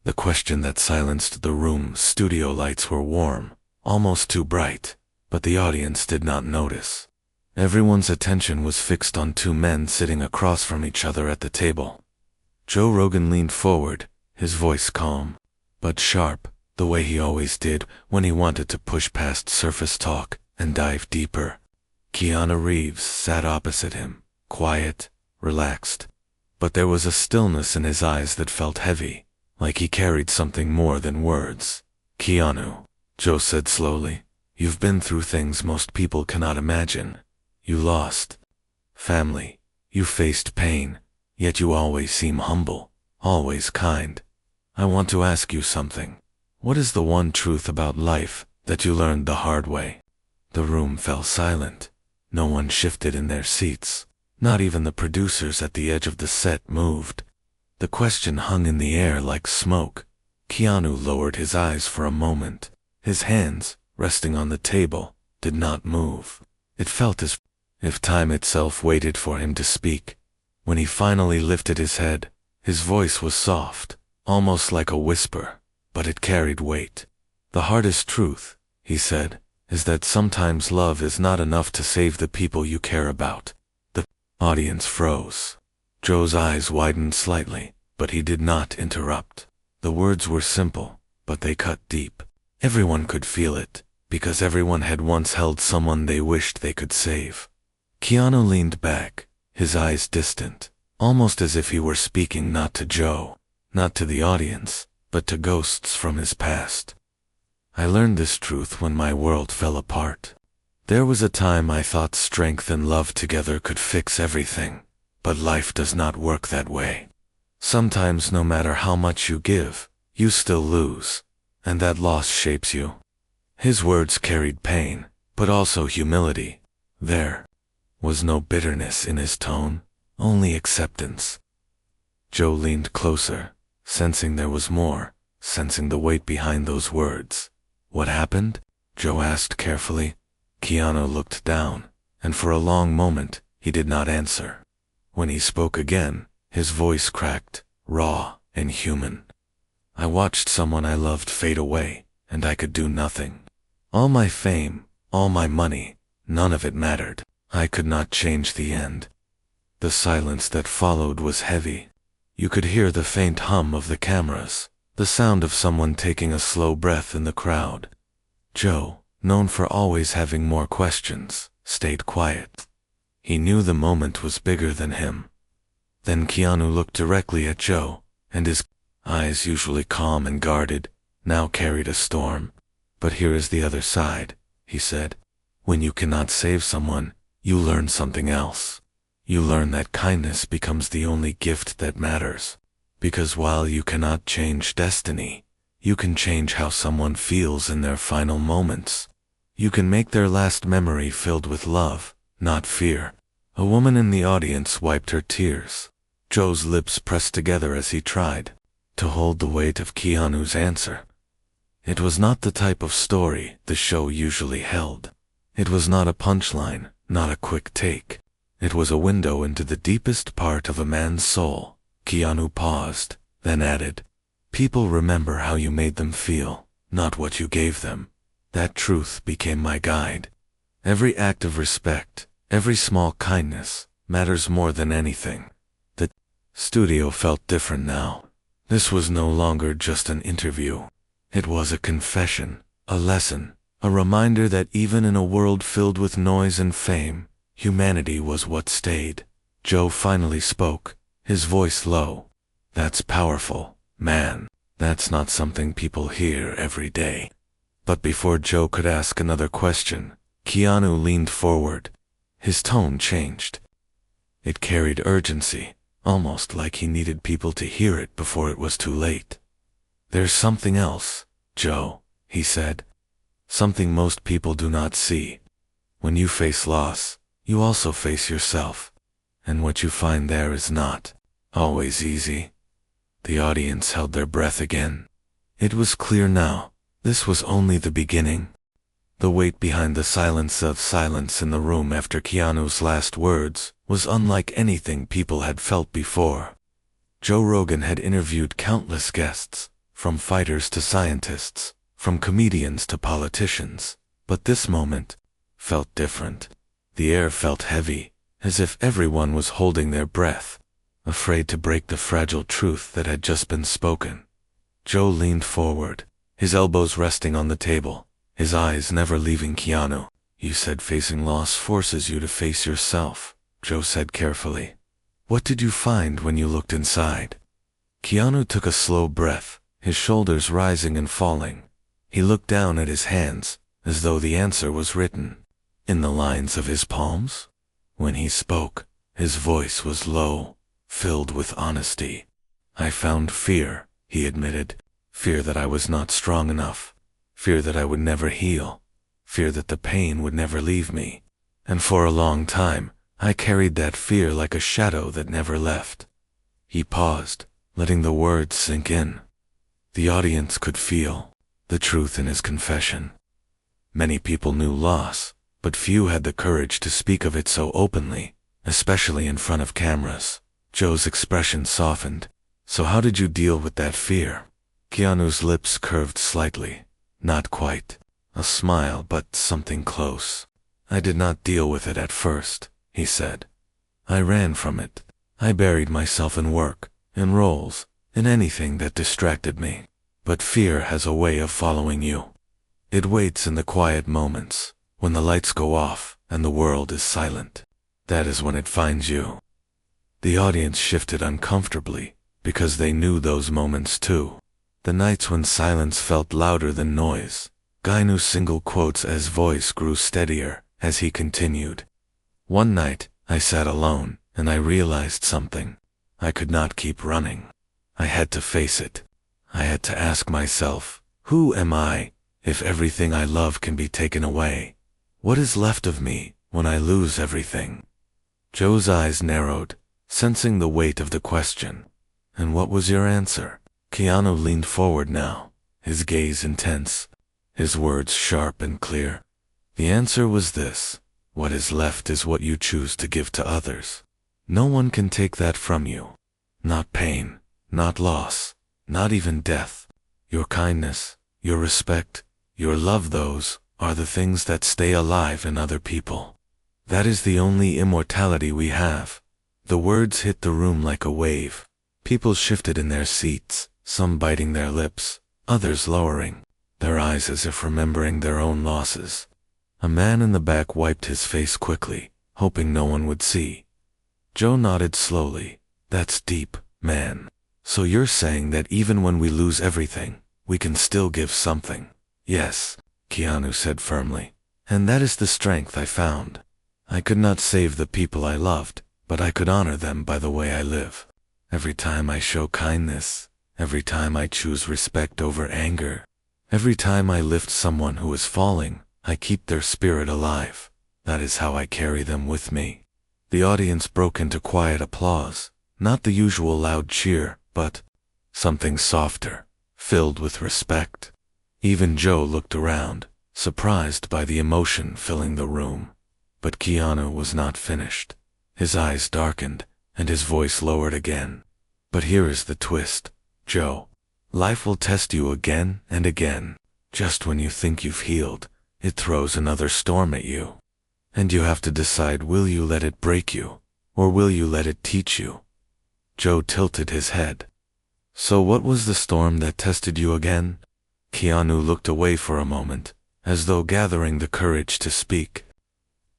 The question that silenced the room. Studio lights were warm, almost too bright, but the audience did not notice. Everyone's attention was fixed on two men sitting across from each other at the table. Joe Rogan leaned forward, his voice calm, but sharp, the way he always did when he wanted to push past surface talk and dive deeper. Keanu Reeves sat opposite him, quiet, relaxed, but there was a stillness in his eyes that felt heavy, like he carried something more than words. "Keanu," Joe said slowly, "you've been through things most people cannot imagine. You lost family, you faced pain, yet you always seem humble, always kind. I want to ask you something. What is the one truth about life that you learned the hard way?" The room fell silent. No one shifted in their seats. Not even the producers at the edge of the set moved. The question hung in the air like smoke. Keanu lowered his eyes for a moment. His hands, resting on the table, did not move. It felt as if time itself waited for him to speak. When he finally lifted his head, his voice was soft, almost like a whisper, but it carried weight. "The hardest truth," he said, "is that sometimes love is not enough to save the people you care about." The audience froze. Joe's eyes widened slightly, but he did not interrupt. The words were simple, but they cut deep. Everyone could feel it, because everyone had once held someone they wished they could save. Keanu leaned back, his eyes distant, almost as if he were speaking not to Joe, not to the audience, but to ghosts from his past. "I learned this truth when my world fell apart. There was a time I thought strength and love together could fix everything, but life does not work that way. Sometimes no matter how much you give, you still lose, and that loss shapes you." His words carried pain, but also humility. There was no bitterness in his tone, only acceptance. Joe leaned closer, sensing there was more, sensing the weight behind those words. "What happened?" Joe asked carefully. Keanu looked down, and for a long moment, he did not answer. When he spoke again, his voice cracked, raw and human. "I watched someone I loved fade away, and I could do nothing. All my fame, all my money, none of it mattered. I could not change the end." The silence that followed was heavy. You could hear the faint hum of the cameras, the sound of someone taking a slow breath in the crowd. Joe, known for always having more questions, stayed quiet. He knew the moment was bigger than him. Then Keanu looked directly at Joe, and his eyes, usually calm and guarded, now carried a storm. "But here is the other side," he said. "When you cannot save someone, you learn something else. You learn that kindness becomes the only gift that matters. Because while you cannot change destiny, you can change how someone feels in their final moments. You can make their last memory filled with love, not fear." A woman in the audience wiped her tears. Joe's lips pressed together as he tried to hold the weight of Keanu's answer. It was not the type of story the show usually held. It was not a punchline, not a quick take. It was a window into the deepest part of a man's soul. Keanu paused, then added, "People remember how you made them feel, not what you gave them. That truth became my guide. Every act of respect, every small kindness, matters more than anything." The studio felt different now. This was no longer just an interview. It was a confession, a lesson, a reminder that even in a world filled with noise and fame, humanity was what stayed. Joe finally spoke, his voice low. "That's powerful, man. That's not something people hear every day." But before Joe could ask another question, Keanu leaned forward. His tone changed. It carried urgency, almost like he needed people to hear it before it was too late. "There's something else, Joe," he said. "Something most people do not see. When you face loss, you also face yourself. And what you find there is not always easy." The audience held their breath again. It was clear now, this was only the beginning. The weight behind the silence in the room after Keanu's last words was unlike anything people had felt before. Joe Rogan had interviewed countless guests, from fighters to scientists, from comedians to politicians. But this moment felt different. The air felt heavy, as if everyone was holding their breath, afraid to break the fragile truth that had just been spoken. Joe leaned forward, his elbows resting on the table, his eyes never leaving Keanu. "You said facing loss forces you to face yourself," Joe said carefully. "What did you find when you looked inside?" Keanu took a slow breath, his shoulders rising and falling. He looked down at his hands, as though the answer was written in the lines of his palms. When he spoke, his voice was low, filled with honesty. "I found fear," he admitted. "Fear that I was not strong enough. Fear that I would never heal. Fear that the pain would never leave me. And for a long time, I carried that fear like a shadow that never left." He paused, letting the words sink in. The audience could feel the truth in his confession. Many people knew loss, but few had the courage to speak of it so openly, especially in front of cameras. Joe's expression softened. "So how did you deal with that fear?" Keanu's lips curved slightly. "Not quite a smile, but something close. I did not deal with it at first," he said. "I ran from it. I buried myself in work, in roles, in anything that distracted me. But fear has a way of following you. It waits in the quiet moments, when the lights go off and the world is silent. That is when it finds you." The audience shifted uncomfortably, because they knew those moments too. The nights when silence felt louder than noise. Guy knew single quotes as voice grew steadier as he continued. "One night, I sat alone, and I realized something. I could not keep running. I had to face it. I had to ask myself, who am I, if everything I love can be taken away? What is left of me when I lose everything?" Joe's eyes narrowed, sensing the weight of the question. "And what was your answer?" Keanu leaned forward now, his gaze intense, his words sharp and clear. "The answer was this: what is left is what you choose to give to others. No one can take that from you. Not pain, not loss, not even death. Your kindness, your respect, your love, those are the things that stay alive in other people. That is the only immortality we have." The words hit the room like a wave. People shifted in their seats, some biting their lips, others lowering their eyes as if remembering their own losses. A man in the back wiped his face quickly, hoping no one would see. Joe nodded slowly. "That's deep, man. So you're saying that even when we lose everything, we can still give something?" "Yes," Keanu said firmly. "And that is the strength I found. I could not save the people I loved, but I could honor them by the way I live. Every time I show kindness, every time I choose respect over anger, every time I lift someone who is falling, I keep their spirit alive. That is how I carry them with me." The audience broke into quiet applause, not the usual loud cheer, but something softer, filled with respect. Even Joe looked around, surprised by the emotion filling the room. But Keanu was not finished. His eyes darkened, and his voice lowered again. "But here is the twist, Joe. Life will test you again and again. Just when you think you've healed, it throws another storm at you. And you have to decide, will you let it break you, or will you let it teach you?" Joe tilted his head. "So what was the storm that tested you again?" Keanu looked away for a moment, as though gathering the courage to speak.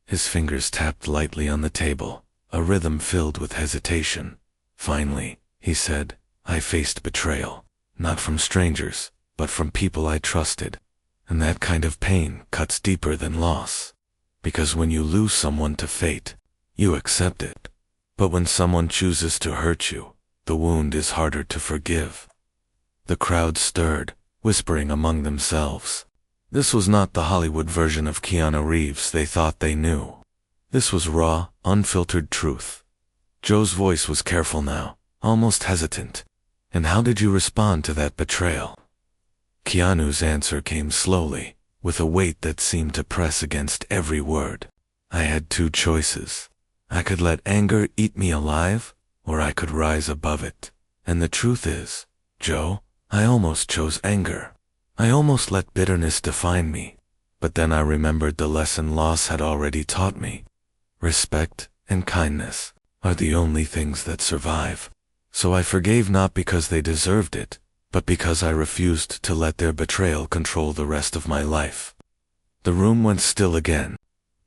His fingers tapped lightly on the table, a rhythm filled with hesitation. "Finally," he said, "I faced betrayal. Not from strangers, but from people I trusted. And that kind of pain cuts deeper than loss. Because when you lose someone to fate, you accept it. But when someone chooses to hurt you, the wound is harder to forgive." The crowd stirred, whispering among themselves. This was not the Hollywood version of Keanu Reeves they thought they knew. This was raw, unfiltered truth. Joe's voice was careful now, almost hesitant. "And how did you respond to that betrayal?" Keanu's answer came slowly, with a weight that seemed to press against every word. "I had two choices. I could let anger eat me alive, or I could rise above it. And the truth is, Joe, I almost chose anger. I almost let bitterness define me. But then I remembered the lesson loss had already taught me. Respect and kindness are the only things that survive. So I forgave not because they deserved it, but because I refused to let their betrayal control the rest of my life. The room went still again.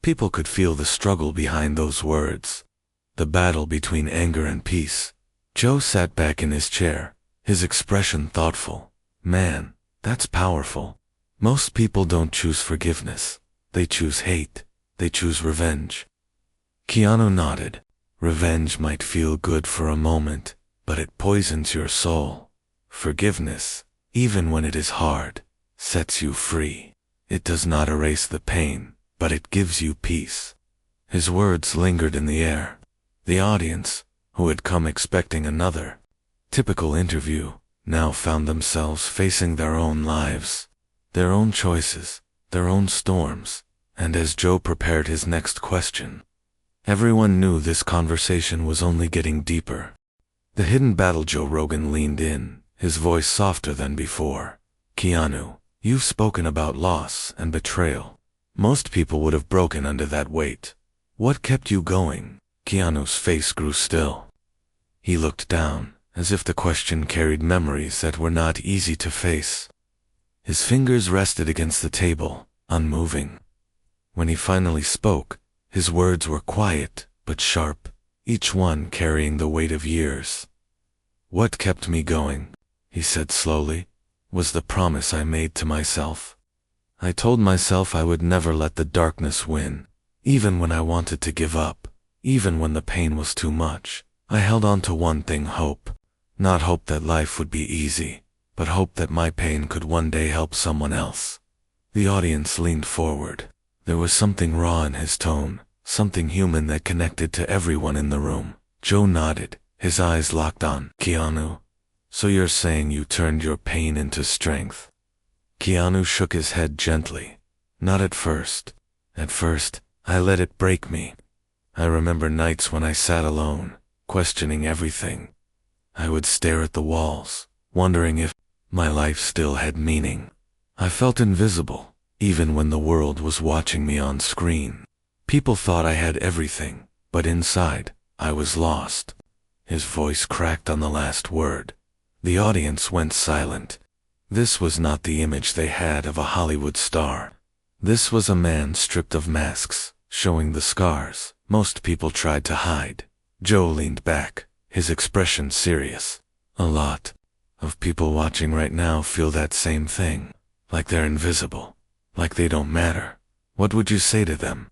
People could feel the struggle behind those words. The battle between anger and peace. Joe sat back in his chair, his expression thoughtful. Man, that's powerful. Most people don't choose forgiveness. They choose hate. They choose revenge. Keanu nodded. Revenge might feel good for a moment, but it poisons your soul. Forgiveness, even when it is hard, sets you free. It does not erase the pain, but it gives you peace. His words lingered in the air. The audience, who had come expecting another typical interview, now found themselves facing their own lives, their own choices, their own storms, and as Joe prepared his next question, everyone knew this conversation was only getting deeper. The hidden battle. Joe Rogan leaned in, his voice softer than before. Keanu, you've spoken about loss and betrayal. Most people would have broken under that weight. What kept you going? Keanu's face grew still. He looked down, as if the question carried memories that were not easy to face. His fingers rested against the table, unmoving. When he finally spoke, his words were quiet but sharp, each one carrying the weight of years. What kept me going, he said slowly, was the promise I made to myself. I told myself I would never let the darkness win, even when I wanted to give up, even when the pain was too much. I held on to one thing: hope. Not hope that life would be easy, but hope that my pain could one day help someone else. The audience leaned forward. There was something raw in his tone, something human that connected to everyone in the room. Joe nodded, his eyes locked on Keanu. So you're saying you turned your pain into strength? Keanu shook his head gently. Not at first. At first, I let it break me. I remember nights when I sat alone, questioning everything. I would stare at the walls, wondering if my life still had meaning. I felt invisible, even when the world was watching me on screen. People thought I had everything, but inside, I was lost. His voice cracked on the last word. The audience went silent. This was not the image they had of a Hollywood star. This was a man stripped of masks, showing the scars most people tried to hide. Joe leaned back, his expression serious. A lot of people watching right now feel that same thing, like they're invisible, like they don't matter. What would you say to them?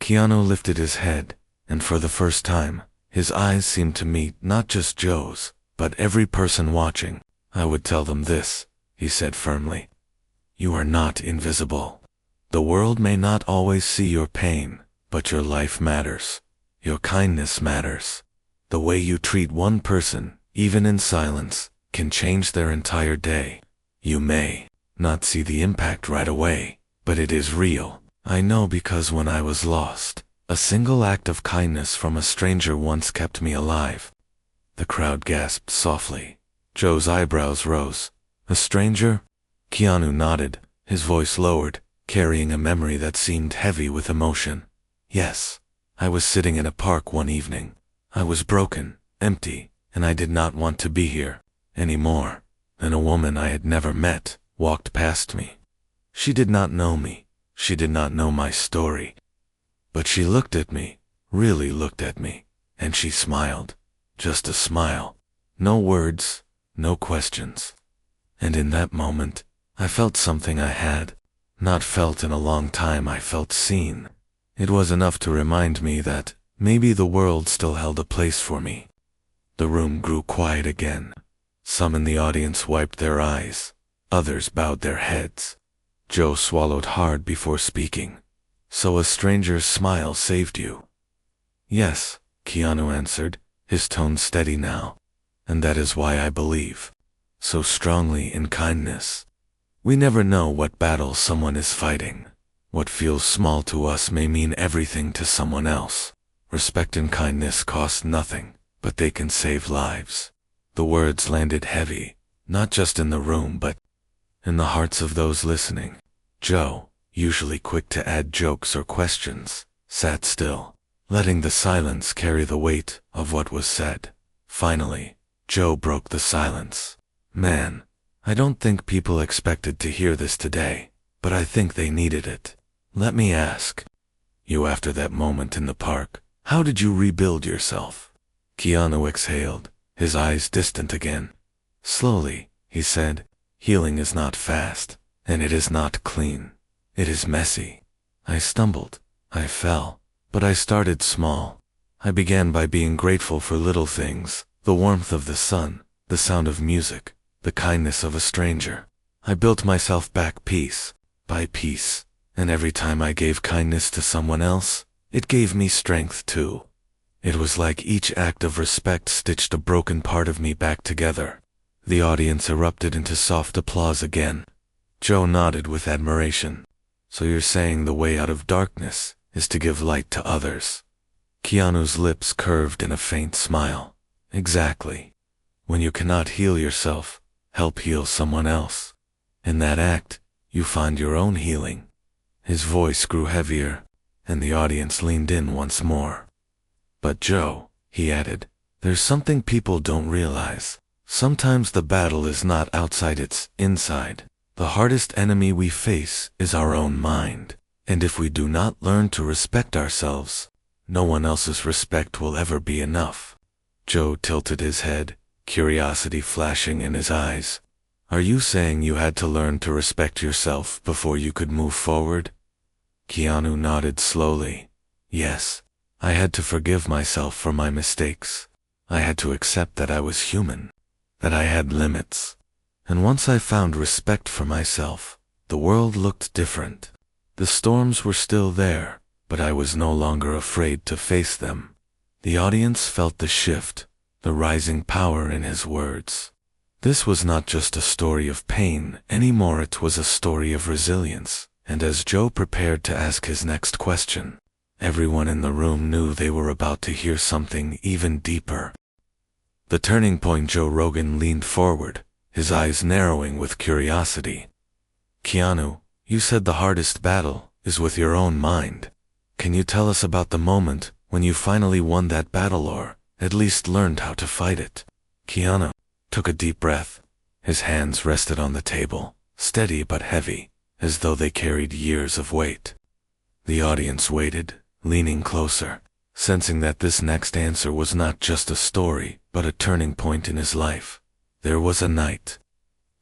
Keanu lifted his head, and for the first time, his eyes seemed to meet not just Joe's, but every person watching. I would tell them this, he said firmly. You are not invisible. The world may not always see your pain, but your life matters. Your kindness matters. The way you treat one person, even in silence, can change their entire day. You may not see the impact right away, but it is real. I know because when I was lost, a single act of kindness from a stranger once kept me alive. The crowd gasped softly. Joe's eyebrows rose. A stranger? Keanu nodded, his voice lowered, carrying a memory that seemed heavy with emotion. Yes, I was sitting in a park one evening. I was broken, empty, and I did not want to be here anymore. Then a woman I had never met walked past me. She did not know me. She did not know my story. But she looked at me, really looked at me, and she smiled. Just a smile. No words, no questions. And in that moment, I felt something I had not felt in a long time. I felt seen. It was enough to remind me that maybe the world still held a place for me. The room grew quiet again. Some in the audience wiped their eyes. Others bowed their heads. Joe swallowed hard before speaking. So a stranger's smile saved you? Yes, Keanu answered, his tone steady now. And that is why I believe so strongly in kindness. We never know what battle someone is fighting. What feels small to us may mean everything to someone else. Respect and kindness cost nothing, but they can save lives. The words landed heavy, not just in the room but in the hearts of those listening. Joe, usually quick to add jokes or questions, sat still, letting the silence carry the weight of what was said. Finally, Joe broke the silence. Man, I don't think people expected to hear this today, but I think they needed it. Let me ask you, after that moment in the park, how did you rebuild yourself? Keanu exhaled, his eyes distant again. Slowly, he said, healing is not fast, and it is not clean. It is messy. I stumbled, I fell, but I started small. I began by being grateful for little things, the warmth of the sun, the sound of music, the kindness of a stranger. I built myself back piece by piece, and every time I gave kindness to someone else, it gave me strength too. It was like each act of respect stitched a broken part of me back together. The audience erupted into soft applause again. Joe nodded with admiration. So you're saying the way out of darkness is to give light to others? Keanu's lips curved in a faint smile. Exactly. When you cannot heal yourself, help heal someone else. In that act, you find your own healing. His voice grew heavier, and the audience leaned in once more. But Joe, he added, there's something people don't realize. Sometimes the battle is not outside, it's inside. The hardest enemy we face is our own mind, and if we do not learn to respect ourselves, no one else's respect will ever be enough. Joe tilted his head, curiosity flashing in his eyes. Are you saying you had to learn to respect yourself before you could move forward? Keanu nodded slowly. Yes, I had to forgive myself for my mistakes. I had to accept that I was human, that I had limits. And once I found respect for myself, the world looked different. The storms were still there, but I was no longer afraid to face them. The audience felt the shift, the rising power in his words. This was not just a story of pain anymore, it was a story of resilience. And as Joe prepared to ask his next question, everyone in the room knew they were about to hear something even deeper. The turning point. Joe Rogan leaned forward, his eyes narrowing with curiosity. Keanu, you said the hardest battle is with your own mind. Can you tell us about the moment when you finally won that battle, or at least learned how to fight it? Keanu took a deep breath. His hands rested on the table, steady but heavy, as though they carried years of weight. The audience waited, leaning closer, sensing that this next answer was not just a story, but a turning point in his life. There was a night,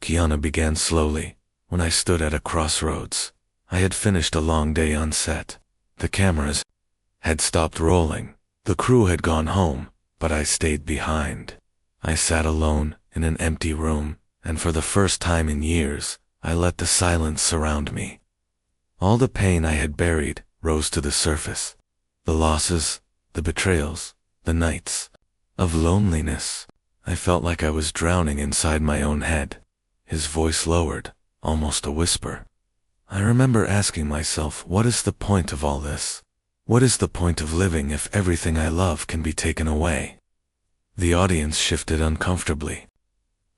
Keanu began slowly, when I stood at a crossroads. I had finished a long day on set. The cameras had stopped rolling. The crew had gone home, but I stayed behind. I sat alone in an empty room, and for the first time in years, I let the silence surround me. All the pain I had buried rose to the surface. The losses, the betrayals, the nights of loneliness. I felt like I was drowning inside my own head. His voice lowered, almost a whisper. I remember asking myself, what is the point of all this? What is the point of living if everything I love can be taken away? The audience shifted uncomfortably.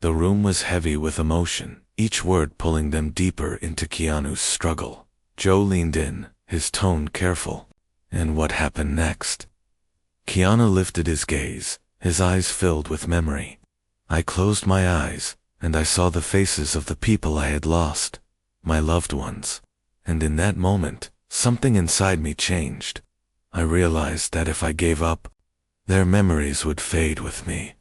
The room was heavy with emotion, each word pulling them deeper into Keanu's struggle. Joe leaned in, his tone careful. And what happened next? Keanu lifted his gaze, his eyes filled with memory. I closed my eyes, and I saw the faces of the people I had lost, my loved ones. And in that moment, something inside me changed. I realized that if I gave up, their memories would fade with me.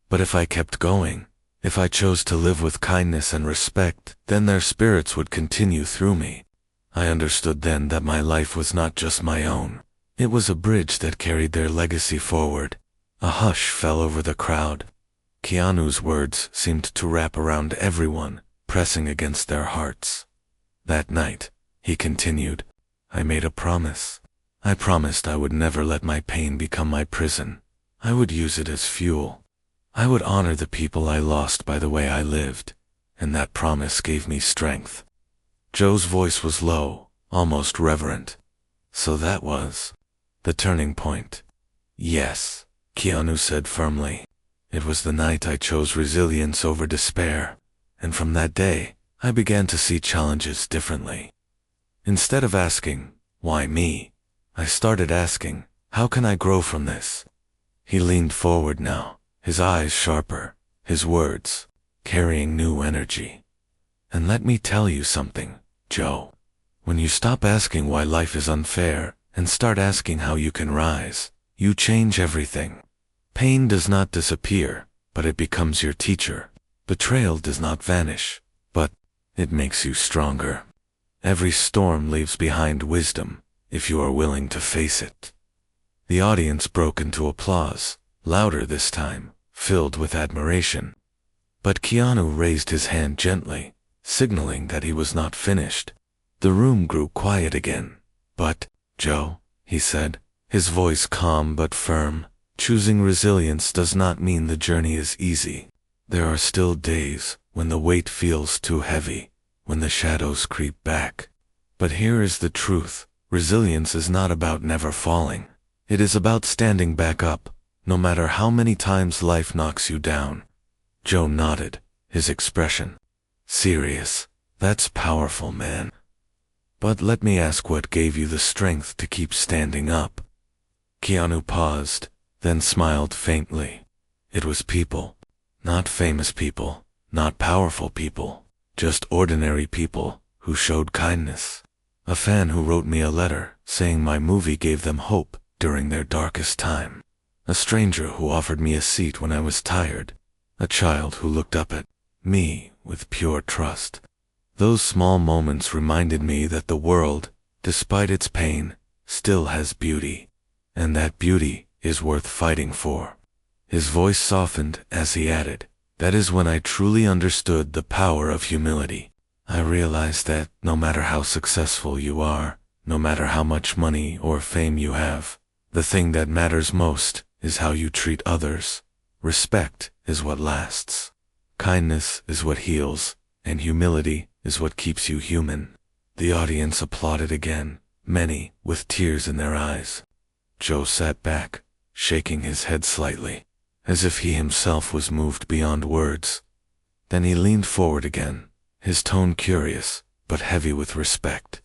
But if I kept going, if I chose to live with kindness and respect, then their spirits would continue through me. I understood then that my life was not just my own. It was a bridge that carried their legacy forward. A hush fell over the crowd. Keanu's words seemed to wrap around everyone, pressing against their hearts. That night, he continued, I made a promise. I promised I would never let my pain become my prison. I would use it as fuel. I would honor the people I lost by the way I lived, and that promise gave me strength. Joe's voice was low, almost reverent. So that was the turning point. Yes, Keanu said firmly. It was the night I chose resilience over despair. and from that day, I began to see challenges differently. Instead of asking, why me? I started asking, how can I grow from this? He leaned forward now, his eyes sharper, his words carrying new energy. And let me tell you something, Joe. When you stop asking why life is unfair and start asking how you can rise, you change everything. Pain does not disappear, but it becomes your teacher. Betrayal does not vanish, but it makes you stronger. Every storm leaves behind wisdom, if you are willing to face it. The audience broke into applause, louder this time, filled with admiration. But Keanu raised his hand gently, signaling that he was not finished. The room grew quiet again. But, Joe, he said, his voice calm but firm, choosing resilience does not mean the journey is easy. There are still days when the weight feels too heavy, when the shadows creep back. But here is the truth. Resilience is not about never falling. It is about standing back up, no matter how many times life knocks you down. Joe nodded, his expression serious. That's powerful, man. But let me ask, what gave you the strength to keep standing up? Keanu paused, then smiled faintly. It was people. Not famous people, not powerful people, just ordinary people who showed kindness. A fan who wrote me a letter saying my movie gave them hope during their darkest time. A stranger who offered me a seat when I was tired. A child who looked up at me with pure trust. Those small moments reminded me that the world, despite its pain, still has beauty. And that beauty is worth fighting for. His voice softened as he added, that is when I truly understood the power of humility. I realized that no matter how successful you are, no matter how much money or fame you have, the thing that matters most is how you treat others. Respect is what lasts. Kindness is what heals, and humility is what keeps you human. The audience applauded again, many with tears in their eyes. Joe sat back, shaking his head slightly, as if he himself was moved beyond words. Then he leaned forward again, his tone curious, but heavy with respect.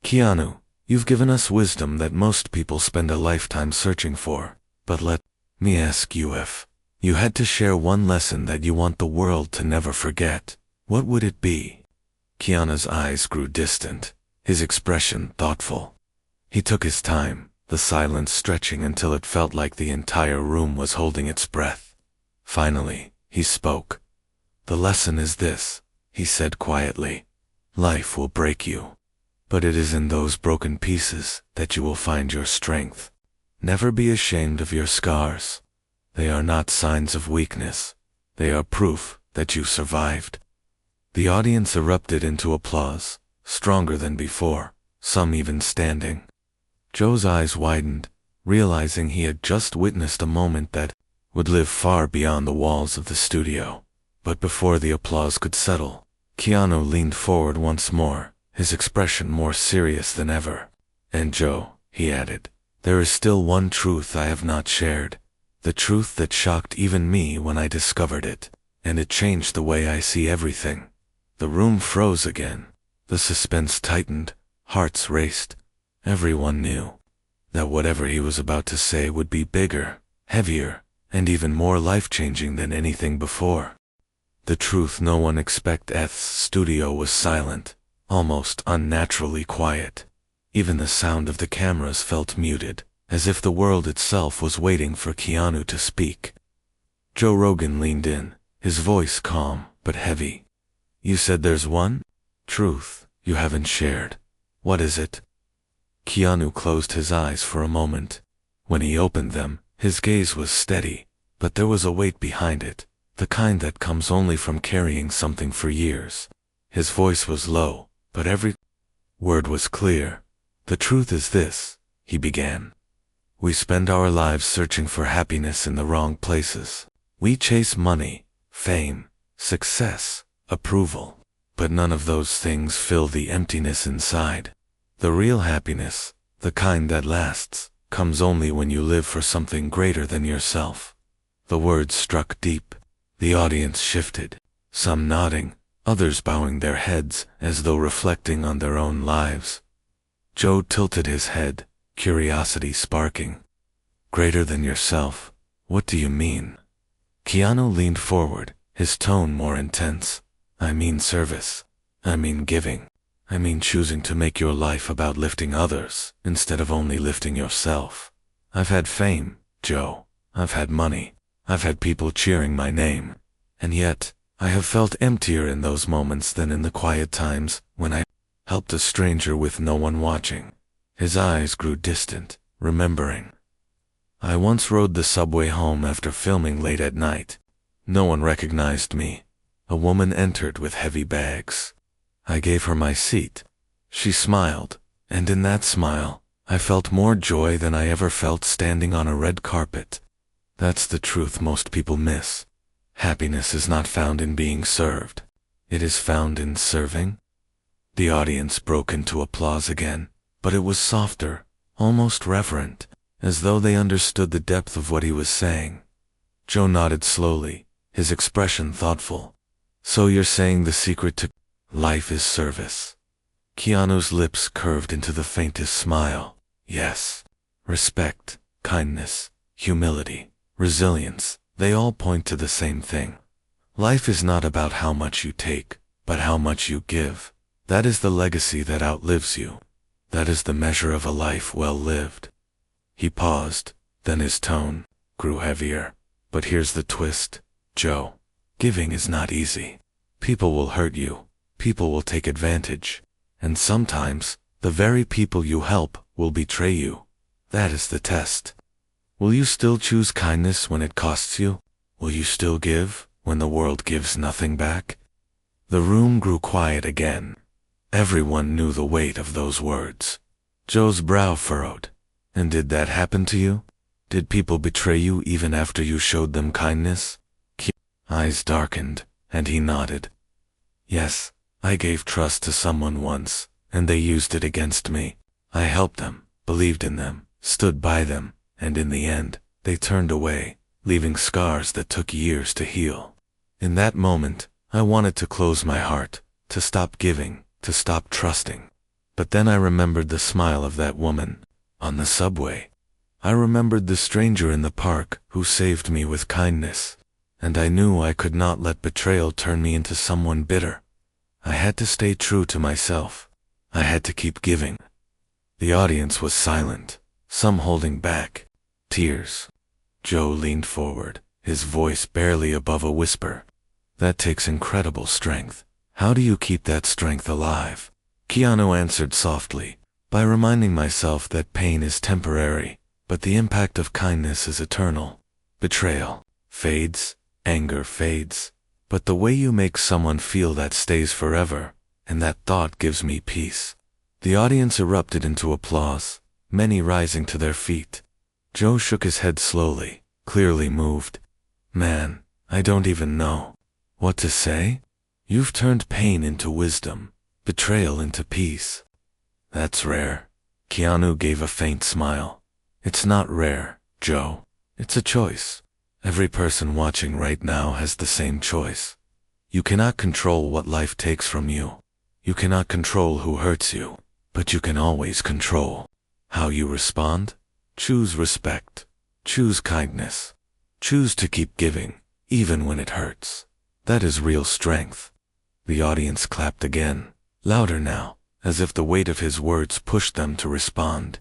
Keanu, you've given us wisdom that most people spend a lifetime searching for, but let me ask you, if you had to share one lesson that you want the world to never forget, what would it be? Keanu's eyes grew distant, his expression thoughtful. He took his time, the silence stretching until it felt like the entire room was holding its breath. Finally, he spoke. The lesson is this, he said quietly. Life will break you, but it is in those broken pieces that you will find your strength. Never be ashamed of your scars. They are not signs of weakness. They are proof that you survived. The audience erupted into applause, stronger than before, some even standing. Joe's eyes widened, realizing he had just witnessed a moment that would live far beyond the walls of the studio. But before the applause could settle, Keanu leaned forward once more, his expression more serious than ever. And Joe, he added, there is still one truth I have not shared. The truth that shocked even me when I discovered it, and it changed the way I see everything. The room froze again. The suspense tightened, hearts raced. Everyone knew that whatever he was about to say would be bigger, heavier, and even more life-changing than anything before. The truth no one expected. The studio was silent, almost unnaturally quiet. Even the sound of the cameras felt muted, as if the world itself was waiting for Keanu to speak. Joe Rogan leaned in, his voice calm but heavy. You said there's one truth you haven't shared. What is it? Keanu closed his eyes for a moment. When he opened them, his gaze was steady, but there was a weight behind it, the kind that comes only from carrying something for years. His voice was low, but every word was clear. The truth is this, he began. We spend our lives searching for happiness in the wrong places. We chase money, fame, success, approval, but none of those things fill the emptiness inside. The real happiness, the kind that lasts, comes only when you live for something greater than yourself. The words struck deep. The audience shifted. some nodding, others bowing their heads as though reflecting on their own lives. Joe tilted his head, curiosity sparking. Greater than yourself? What do you mean? Keanu leaned forward, his tone more intense. I mean service. I mean giving. I mean choosing to make your life about lifting others, instead of only lifting yourself. I've had fame, Joe. I've had money. I've had people cheering my name. And yet, I have felt emptier in those moments than in the quiet times when I helped a stranger with no one watching. His eyes grew distant, remembering. I once rode the subway home after filming late at night. No one recognized me. A woman entered with heavy bags. I gave her my seat. She smiled, and in that smile, I felt more joy than I ever felt standing on a red carpet. That's the truth most people miss. Happiness is not found in being served. It is found in serving. The audience broke into applause again, but it was softer, almost reverent, as though they understood the depth of what he was saying. Joe nodded slowly, his expression thoughtful. So you're saying the secret to life is service? Keanu's lips curved into the faintest smile. Yes. Respect, kindness, humility, resilience, they all point to the same thing. Life is not about how much you take, but how much you give. That is the legacy that outlives you. That is the measure of a life well lived. He paused, then his tone grew heavier. But here's the twist, Joe. Giving is not easy. People will hurt you. People will take advantage. And sometimes, the very people you help will betray you. That is the test. Will you still choose kindness when it costs you? Will you still give when the world gives nothing back? The room grew quiet again. Everyone knew the weight of those words. Joe's brow furrowed. And did that happen to you? Did people betray you even after you showed them kindness? Eyes darkened, and he nodded. Yes, I gave trust to someone once, and they used it against me. I helped them, believed in them, stood by them, and in the end, they turned away, leaving scars that took years to heal. In that moment, I wanted to close my heart, to stop giving, to stop trusting. But then I remembered the smile of that woman on the subway. I remembered the stranger in the park who saved me with kindness, and I knew I could not let betrayal turn me into someone bitter. I had to stay true to myself. I had to keep giving. The audience was silent, some holding back tears. Joe leaned forward, his voice barely above a whisper. That takes incredible strength. How do you keep that strength alive? Keanu answered softly, by reminding myself that pain is temporary, but the impact of kindness is eternal. Betrayal fades, anger fades, but the way you make someone feel that stays forever, and that thought gives me peace. The audience erupted into applause, many rising to their feet. Joe shook his head slowly, clearly moved. Man, I don't even know what to say. You've turned pain into wisdom, betrayal into peace. That's rare. Keanu gave a faint smile. It's not rare, Joe. It's a choice. Every person watching right now has the same choice. You cannot control what life takes from you. You cannot control who hurts you, but you can always control how you respond. Choose respect. Choose kindness. Choose to keep giving, even when it hurts. That is real strength. The audience clapped again, louder now, as if the weight of his words pushed them to respond.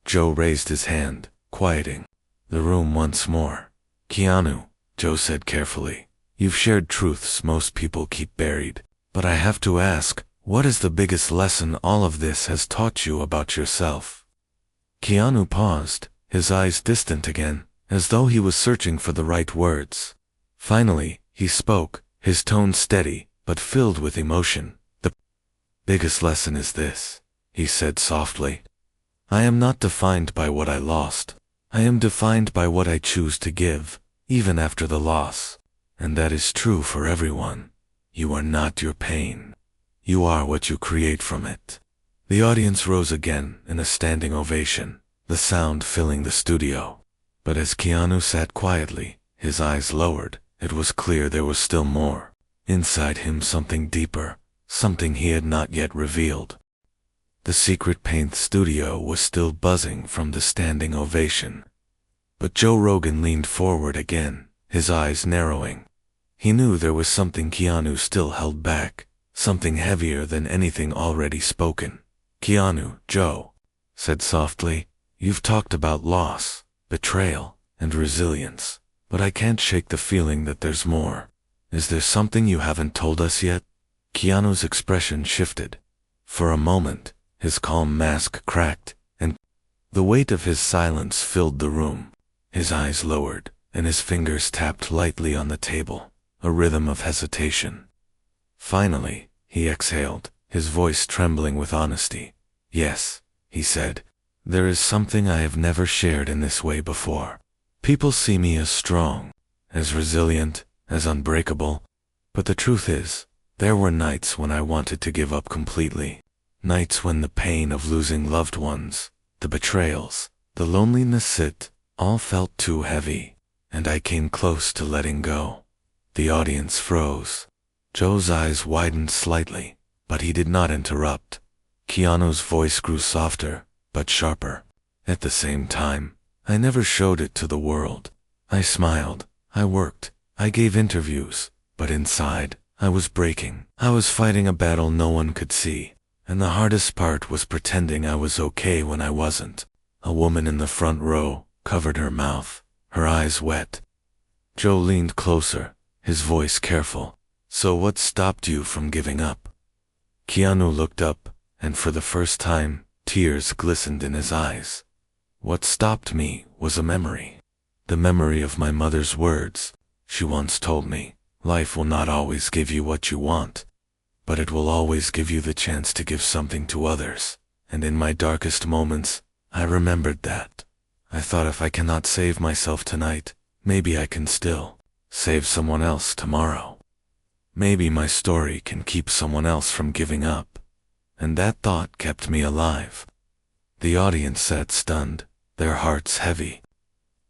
Joe raised his hand, quieting the room once more. Keanu, Joe said carefully, you've shared truths most people keep buried, but I have to ask, what is the biggest lesson all of this has taught you about yourself? Keanu paused, his eyes distant again, as though he was searching for the right words. Finally, he spoke, his tone steady, but filled with emotion. The biggest lesson is this, he said softly. I am not defined by what I lost. I am defined by what I choose to give, even after the loss. And that is true for everyone. You are not your pain. You are what you create from it. The audience rose again in a standing ovation, the sound filling the studio. But as Keanu sat quietly, his eyes lowered, it was clear there was still more. Inside him something deeper, something he had not yet revealed. The secret paint studio was still buzzing from the standing ovation. But Joe Rogan leaned forward again, his eyes narrowing. He knew there was something Keanu still held back, something heavier than anything already spoken. "Keanu," Joe said softly, "you've talked about loss, betrayal, and resilience, but I can't shake the feeling that there's more. Is there something you haven't told us yet?" Keanu's expression shifted. For a moment, his calm mask cracked, and the weight of his silence filled the room. His eyes lowered, and his fingers tapped lightly on the table, a rhythm of hesitation. Finally, he exhaled, his voice trembling with honesty. "Yes," he said, "there is something I have never shared in this way before. People see me as strong, as resilient, as unbreakable, but the truth is, there were nights when I wanted to give up completely. Nights when the pain of losing loved ones, the betrayals, the loneliness, it all felt too heavy, and I came close to letting go." The audience froze. Joe's eyes widened slightly, but he did not interrupt. Keanu's voice grew softer, but sharper. "At the same time, I never showed it to the world. I smiled, I worked, I gave interviews, but inside, I was breaking. I was fighting a battle no one could see, and the hardest part was pretending I was okay when I wasn't." A woman in the front row covered her mouth, her eyes wet. Joe leaned closer, his voice careful. "So what stopped you from giving up?" Keanu looked up, and for the first time, tears glistened in his eyes. "What stopped me was a memory. The memory of my mother's words. She once told me, life will not always give you what you want, but it will always give you the chance to give something to others. And in my darkest moments, I remembered that. I thought if I cannot save myself tonight, maybe I can still save someone else tomorrow. Maybe my story can keep someone else from giving up." And that thought kept me alive. The audience sat stunned, their hearts heavy.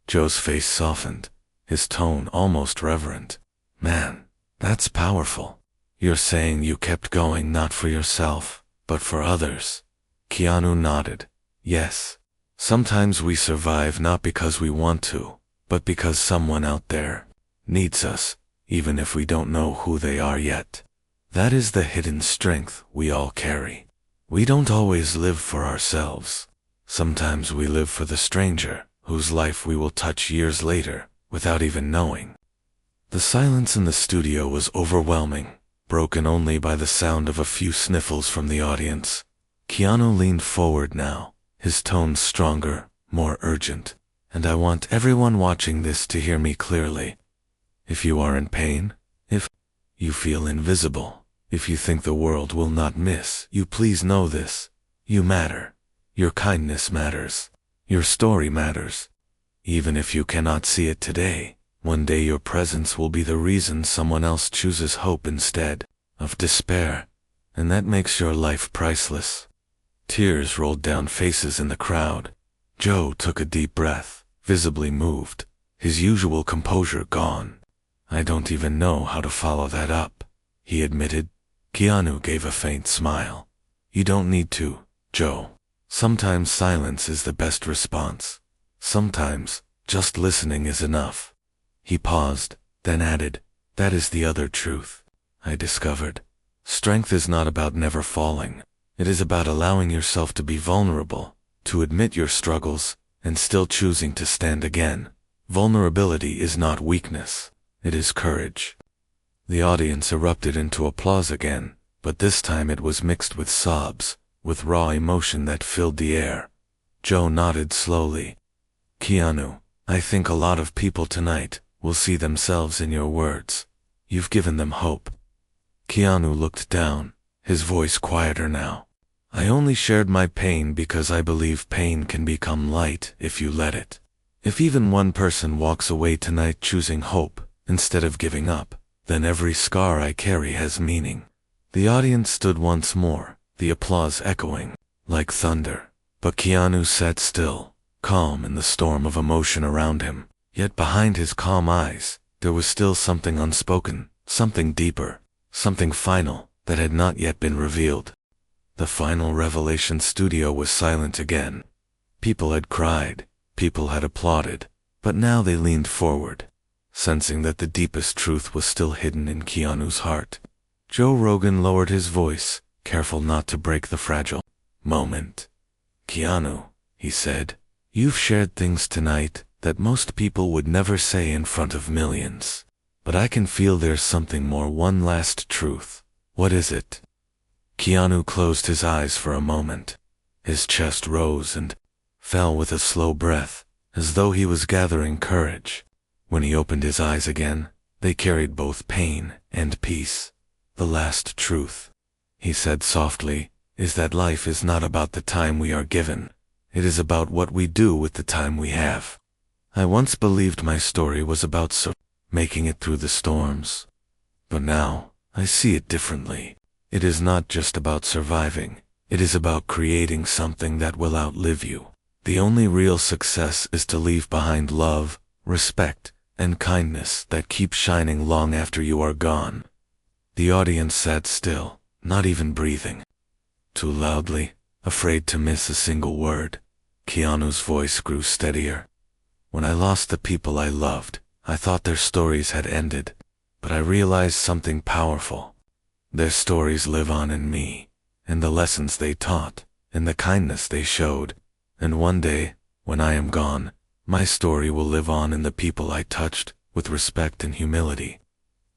Joe's face softened, his tone almost reverent. "Man, that's powerful. You're saying you kept going not for yourself, but for others." Keanu nodded. "Yes. Sometimes we survive not because we want to, but because someone out there needs us, even if we don't know who they are yet. That is the hidden strength we all carry. We don't always live for ourselves. Sometimes we live for the stranger, whose life we will touch years later, without even knowing." The silence in the studio was overwhelming, broken only by the sound of a few sniffles from the audience. Keanu leaned forward now, his tone stronger, more urgent. "And I want everyone watching this to hear me clearly. If you are in pain, if you feel invisible, if you think the world will not miss you, please know this. You matter. Your kindness matters. Your story matters. Even if you cannot see it today, one day your presence will be the reason someone else chooses hope instead of despair, and that makes your life priceless." Tears rolled down faces in the crowd. Joe took a deep breath, visibly moved, his usual composure gone. "I don't even know how to follow that up," he admitted. Keanu gave a faint smile. "You don't need to, Joe. Sometimes silence is the best response. Sometimes, just listening is enough." He paused, then added, "That is the other truth I discovered. Strength is not about never falling. It is about allowing yourself to be vulnerable, to admit your struggles, and still choosing to stand again. Vulnerability is not weakness. It is courage." The audience erupted into applause again, but this time it was mixed with sobs, with raw emotion that filled the air. Joe nodded slowly. "Keanu, I think a lot of people tonight will see themselves in your words. You've given them hope." Keanu looked down, his voice quieter now. "I only shared my pain because I believe pain can become light if you let it. If even one person walks away tonight choosing hope instead of giving up, then every scar I carry has meaning." The audience stood once more, the applause echoing like thunder. But Keanu sat still, calm in the storm of emotion around him. Yet behind his calm eyes, there was still something unspoken, something deeper, something final that had not yet been revealed. The final revelation studio was silent again. People had cried, people had applauded, but now they leaned forward, sensing that the deepest truth was still hidden in Keanu's heart. Joe Rogan lowered his voice, careful not to break the fragile moment. "Keanu," he said, "you've shared things tonight that most people would never say in front of millions. But I can feel there's something more, one last truth. What is it?" Keanu closed his eyes for a moment. His chest rose and fell with a slow breath, as though he was gathering courage. When he opened his eyes again, they carried both pain and peace. "The last truth," he said softly, "is that life is not about the time we are given. It is about what we do with the time we have. I once believed my story was about making it through the storms. But now, I see it differently. It is not just about surviving. It is about creating something that will outlive you. The only real success is to leave behind love, respect, and kindness that keep shining long after you are gone." The audience sat still, not even breathing. Too loudly, afraid to miss a single word, Keanu's voice grew steadier. "When I lost the people I loved, I thought their stories had ended, but I realized something powerful. Their stories live on in me, in the lessons they taught, in the kindness they showed, and one day, when I am gone, my story will live on in the people I touched, with respect and humility.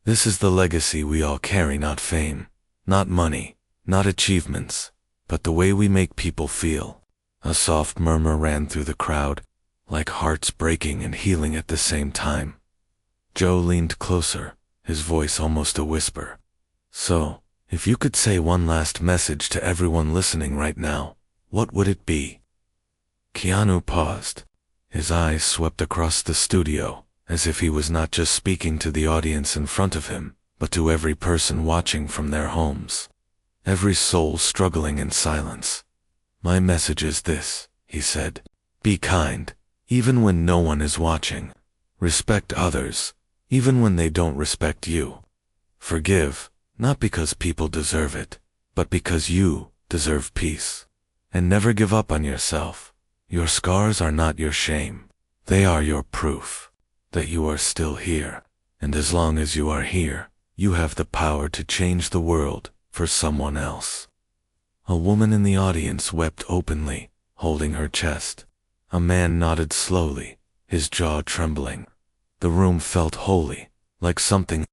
This is the legacy we all carry, not fame, not money, not achievements, but the way we make people feel." A soft murmur ran through the crowd, like hearts breaking and healing at the same time. Joe leaned closer, his voice almost a whisper. "So, if you could say one last message to everyone listening right now, what would it be?" Keanu paused. His eyes swept across the studio, as if he was not just speaking to the audience in front of him, but to every person watching from their homes. Every soul struggling in silence. "My message is this," he said. "Be kind, even when no one is watching. Respect others, even when they don't respect you. Forgive, not because people deserve it, but because you deserve peace. And never give up on yourself. Your scars are not your shame. They are your proof that you are still here. And as long as you are here, you have the power to change the world for someone else." A woman in the audience wept openly, holding her chest. A man nodded slowly, his jaw trembling. The room felt holy, like something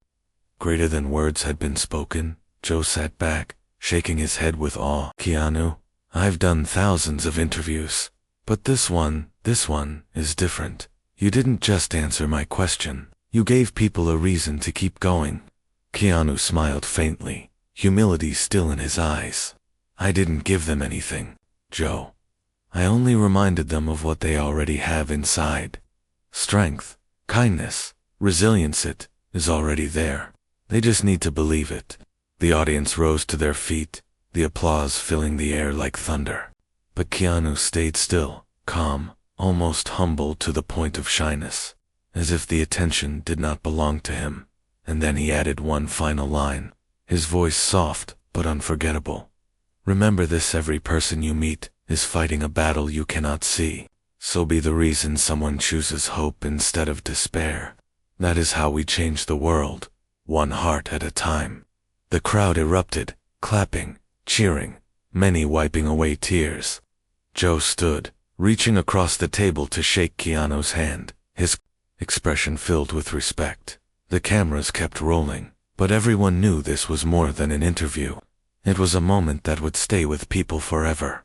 greater than words had been spoken. Joe sat back, shaking his head with awe. "Keanu, I've done thousands of interviews, but this one is different. You didn't just answer my question. You gave people a reason to keep going." Keanu smiled faintly, humility still in his eyes. "I didn't give them anything, Joe. I only reminded them of what they already have inside. Strength, kindness, resilience, it is already there. They just need to believe it." The audience rose to their feet, the applause filling the air like thunder. But Keanu stayed still, calm, almost humble to the point of shyness, as if the attention did not belong to him. And then he added one final line, his voice soft but unforgettable. "Remember this, every person you meet is fighting a battle you cannot see. So be the reason someone chooses hope instead of despair. That is how we change the world, one heart at a time." The crowd erupted, clapping, cheering, many wiping away tears. Joe stood, reaching across the table to shake Keanu's hand, his expression filled with respect. The cameras kept rolling, but everyone knew this was more than an interview. It was a moment that would stay with people forever.